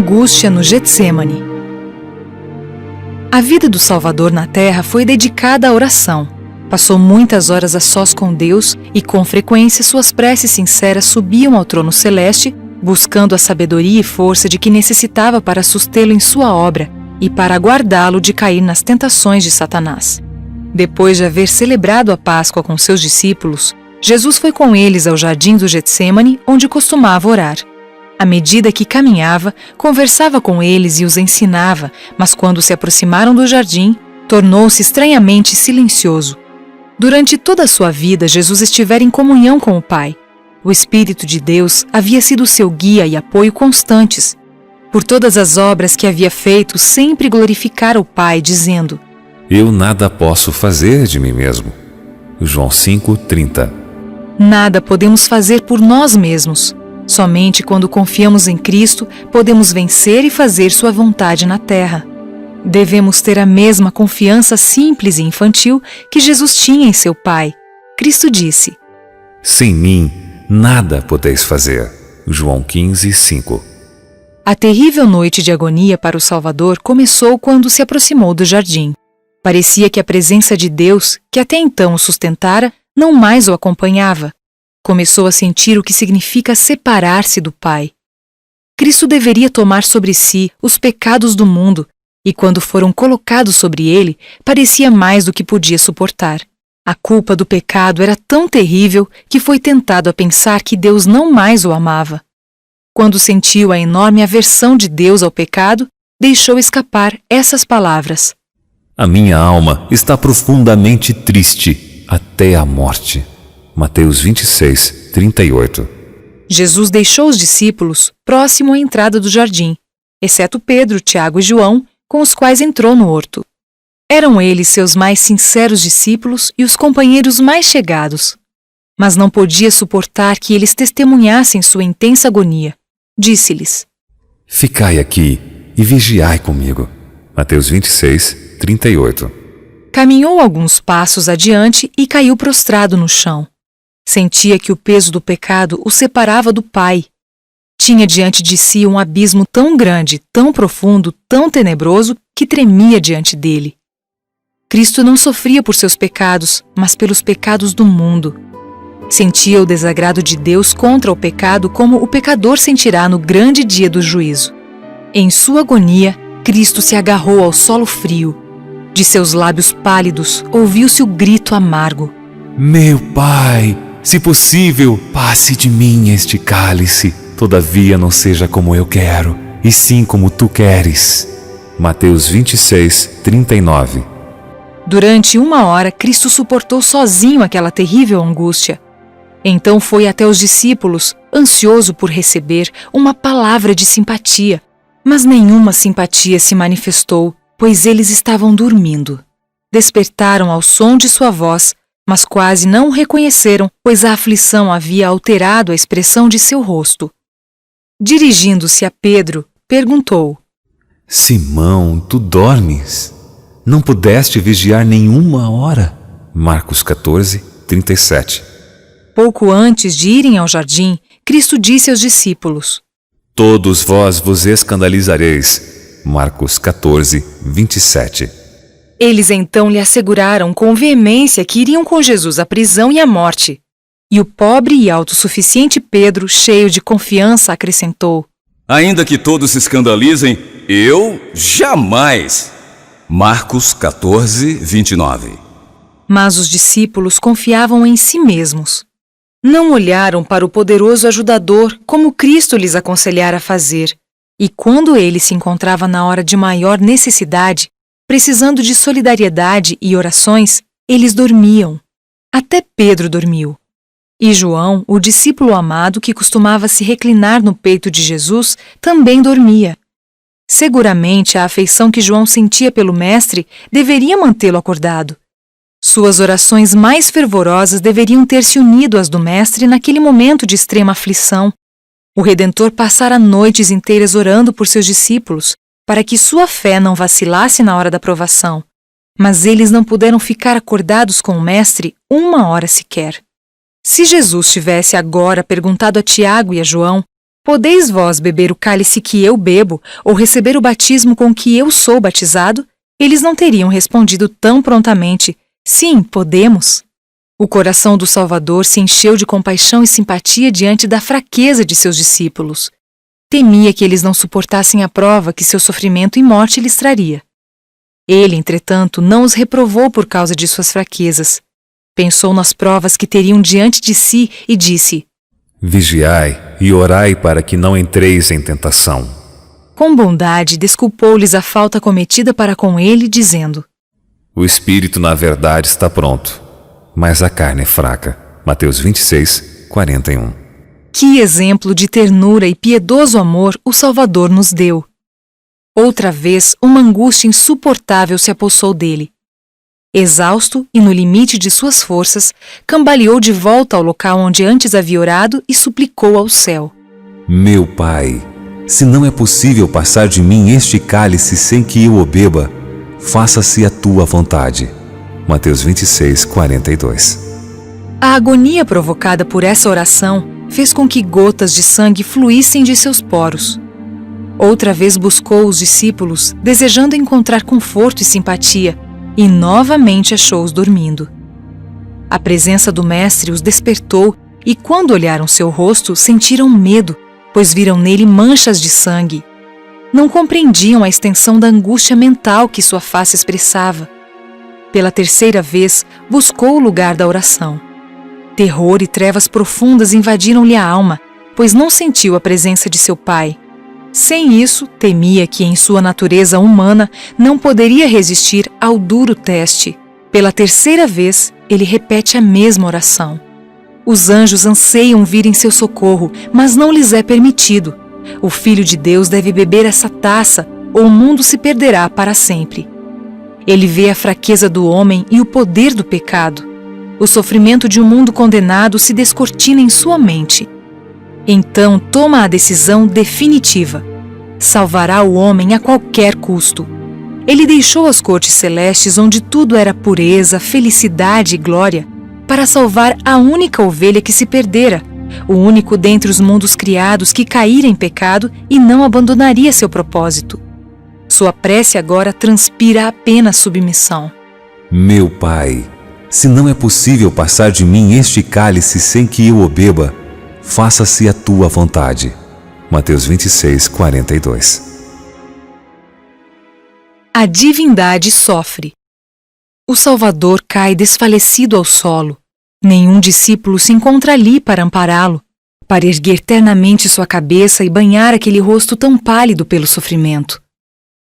angústia no Getsêmani. A vida do Salvador na terra foi dedicada à oração. Passou muitas horas a sós com Deus e, com frequência, suas preces sinceras subiam ao trono celeste, buscando a sabedoria e força de que necessitava para sustê-lo em sua obra e para guardá-lo de cair nas tentações de Satanás. Depois de haver celebrado a Páscoa com seus discípulos, Jesus foi com eles ao jardim do Getsêmani, onde costumava orar. À medida que caminhava, conversava com eles e os ensinava, mas quando se aproximaram do jardim, tornou-se estranhamente silencioso. Durante toda a sua vida, Jesus estivera em comunhão com o Pai. O Espírito de Deus havia sido seu guia e apoio constantes. Por todas as obras que havia feito, sempre glorificara o Pai, dizendo: Eu nada posso fazer de mim mesmo. João 5:30. Nada podemos fazer por nós mesmos. Somente quando confiamos em Cristo, podemos vencer e fazer sua vontade na terra. Devemos ter a mesma confiança simples e infantil que Jesus tinha em seu Pai. Cristo disse: Sem mim, nada podeis fazer. João 15:5. A terrível noite de agonia para o Salvador começou quando se aproximou do jardim. Parecia que a presença de Deus, que até então o sustentara, não mais o acompanhava. Começou a sentir o que significa separar-se do Pai. Cristo deveria tomar sobre si os pecados do mundo, e quando foram colocados sobre ele, parecia mais do que podia suportar. A culpa do pecado era tão terrível que foi tentado a pensar que Deus não mais o amava. Quando sentiu a enorme aversão de Deus ao pecado, deixou escapar essas palavras: A minha alma está profundamente triste até a morte. Mateus 26:38. Jesus deixou os discípulos próximo à entrada do jardim, exceto Pedro, Tiago e João, com os quais entrou no horto. Eram eles seus mais sinceros discípulos e os companheiros mais chegados. Mas não podia suportar que eles testemunhassem sua intensa agonia. Disse-lhes: Ficai aqui e vigiai comigo. Mateus 26:38. Caminhou alguns passos adiante e caiu prostrado no chão. Sentia que o peso do pecado o separava do Pai. Tinha diante de si um abismo tão grande, tão profundo, tão tenebroso, que tremia diante dele. Cristo não sofria por seus pecados, mas pelos pecados do mundo. Sentia o desagrado de Deus contra o pecado como o pecador sentirá no grande dia do juízo. Em sua agonia, Cristo se agarrou ao solo frio. De seus lábios pálidos, ouviu-se o grito amargo: Meu Pai, se possível, passe de mim este cálice. Todavia não seja como eu quero, e sim como tu queres. Mateus 26:39. Durante 1 hora, Cristo suportou sozinho aquela terrível angústia. Então foi até os discípulos, ansioso por receber uma palavra de simpatia. Mas nenhuma simpatia se manifestou, pois eles estavam dormindo. Despertaram ao som de sua voz, mas quase não o reconheceram, pois a aflição havia alterado a expressão de seu rosto. Dirigindo-se a Pedro, perguntou: Simão, tu dormes? Não pudeste vigiar nenhuma hora? Marcos 14:37. Pouco antes de irem ao jardim, Cristo disse aos discípulos: Todos vós vos escandalizareis. Marcos 14:27. Eles então lhe asseguraram com veemência que iriam com Jesus à prisão e à morte. E o pobre e autossuficiente Pedro, cheio de confiança, acrescentou: Ainda que todos se escandalizem, eu jamais. Marcos 14:29. Mas os discípulos confiavam em si mesmos. Não olharam para o poderoso ajudador como Cristo lhes aconselhara a fazer. E quando ele se encontrava na hora de maior necessidade, precisando de solidariedade e orações, eles dormiam. Até Pedro dormiu. E João, o discípulo amado que costumava se reclinar no peito de Jesus, também dormia. Seguramente a afeição que João sentia pelo Mestre deveria mantê-lo acordado. Suas orações mais fervorosas deveriam ter se unido às do Mestre naquele momento de extrema aflição. O Redentor passara noites inteiras orando por seus discípulos, para que sua fé não vacilasse na hora da provação. Mas eles não puderam ficar acordados com o Mestre 1 hora sequer. Se Jesus tivesse agora perguntado a Tiago e a João: Podeis vós beber o cálice que eu bebo, ou receber o batismo com que eu sou batizado? Eles não teriam respondido tão prontamente: sim, podemos. O coração do Salvador se encheu de compaixão e simpatia diante da fraqueza de seus discípulos. Temia que eles não suportassem a prova que seu sofrimento e morte lhes traria. Ele, entretanto, não os reprovou por causa de suas fraquezas. Pensou nas provas que teriam diante de si e disse: Vigiai e orai para que não entreis em tentação. Com bondade, desculpou-lhes a falta cometida para com ele, dizendo: O espírito, na verdade, está pronto, mas a carne é fraca. Mateus 26, 41. Que exemplo de ternura e piedoso amor o Salvador nos deu! Outra vez, uma angústia insuportável se apossou dele. Exausto e no limite de suas forças, cambaleou de volta ao local onde antes havia orado e suplicou ao céu: Meu Pai, se não é possível passar de mim este cálice sem que eu o beba, faça-se a tua vontade. Mateus 26, 42. A agonia provocada por essa oração fez com que gotas de sangue fluíssem de seus poros. Outra vez buscou os discípulos, desejando encontrar conforto e simpatia, e novamente achou-os dormindo. A presença do Mestre os despertou e, quando olharam seu rosto, sentiram medo, pois viram nele manchas de sangue. Não compreendiam a extensão da angústia mental que sua face expressava. Pela terceira vez, buscou o lugar da oração. Terror e trevas profundas invadiram-lhe a alma, pois não sentiu a presença de seu Pai. Sem isso, temia que, em sua natureza humana, não poderia resistir ao duro teste. Pela terceira vez, ele repete a mesma oração. Os anjos anseiam vir em seu socorro, mas não lhes é permitido. O Filho de Deus deve beber essa taça, ou o mundo se perderá para sempre. Ele vê a fraqueza do homem e o poder do pecado. O sofrimento de um mundo condenado se descortina em sua mente. Então toma a decisão definitiva. Salvará o homem a qualquer custo. Ele deixou as cortes celestes onde tudo era pureza, felicidade e glória, para salvar a única ovelha que se perdera, o único dentre os mundos criados que caíra em pecado e não abandonaria seu propósito. Sua prece agora transpira apenas submissão. Meu Pai, se não é possível passar de mim este cálice sem que eu o beba, faça-se a tua vontade. Mateus 26, 42. A divindade sofre. O Salvador cai desfalecido ao solo. Nenhum discípulo se encontra ali para ampará-lo, para erguer ternamente sua cabeça e banhar aquele rosto tão pálido pelo sofrimento.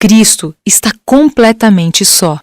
Cristo está completamente só,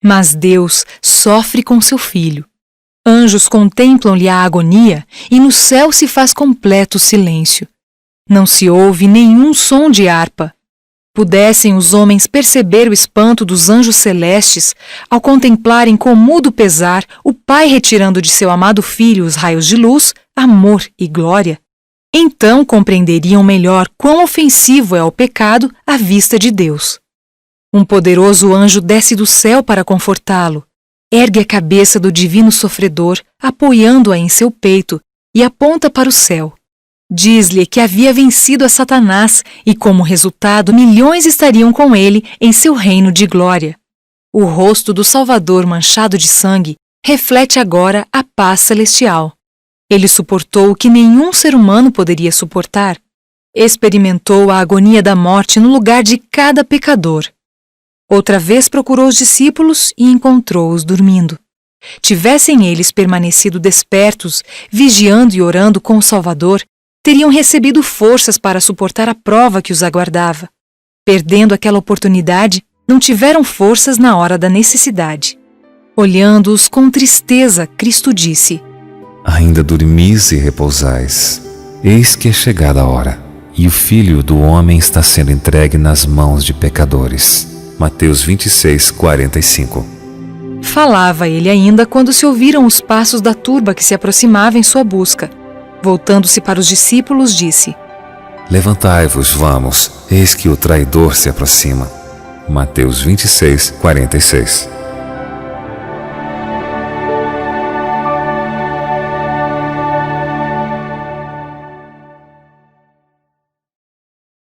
mas Deus sofre com seu Filho. Anjos contemplam-lhe a agonia e no céu se faz completo silêncio. Não se ouve nenhum som de harpa. Pudessem os homens perceber o espanto dos anjos celestes ao contemplarem com mudo pesar o Pai retirando de seu amado Filho os raios de luz, amor e glória, então compreenderiam melhor quão ofensivo é ao pecado à vista de Deus. Um poderoso anjo desce do céu para confortá-lo. Ergue a cabeça do divino sofredor, apoiando-a em seu peito, e aponta para o céu. Diz-lhe que havia vencido a Satanás e, como resultado, milhões estariam com ele em seu reino de glória. O rosto do Salvador manchado de sangue reflete agora a paz celestial. Ele suportou o que nenhum ser humano poderia suportar. Experimentou a agonia da morte no lugar de cada pecador. Outra vez procurou os discípulos e encontrou-os dormindo. Tivessem eles permanecido despertos, vigiando e orando com o Salvador, teriam recebido forças para suportar a prova que os aguardava. Perdendo aquela oportunidade, não tiveram forças na hora da necessidade. Olhando-os com tristeza, Cristo disse: Ainda dormis e repousais. Eis que é chegada a hora, e o Filho do Homem está sendo entregue nas mãos de pecadores. Mateus 26, 45. Falava ele ainda quando se ouviram os passos da turba que se aproximava em sua busca. Voltando-se para os discípulos, disse: Levantai-vos, vamos, eis que o traidor se aproxima. Mateus 26, 46.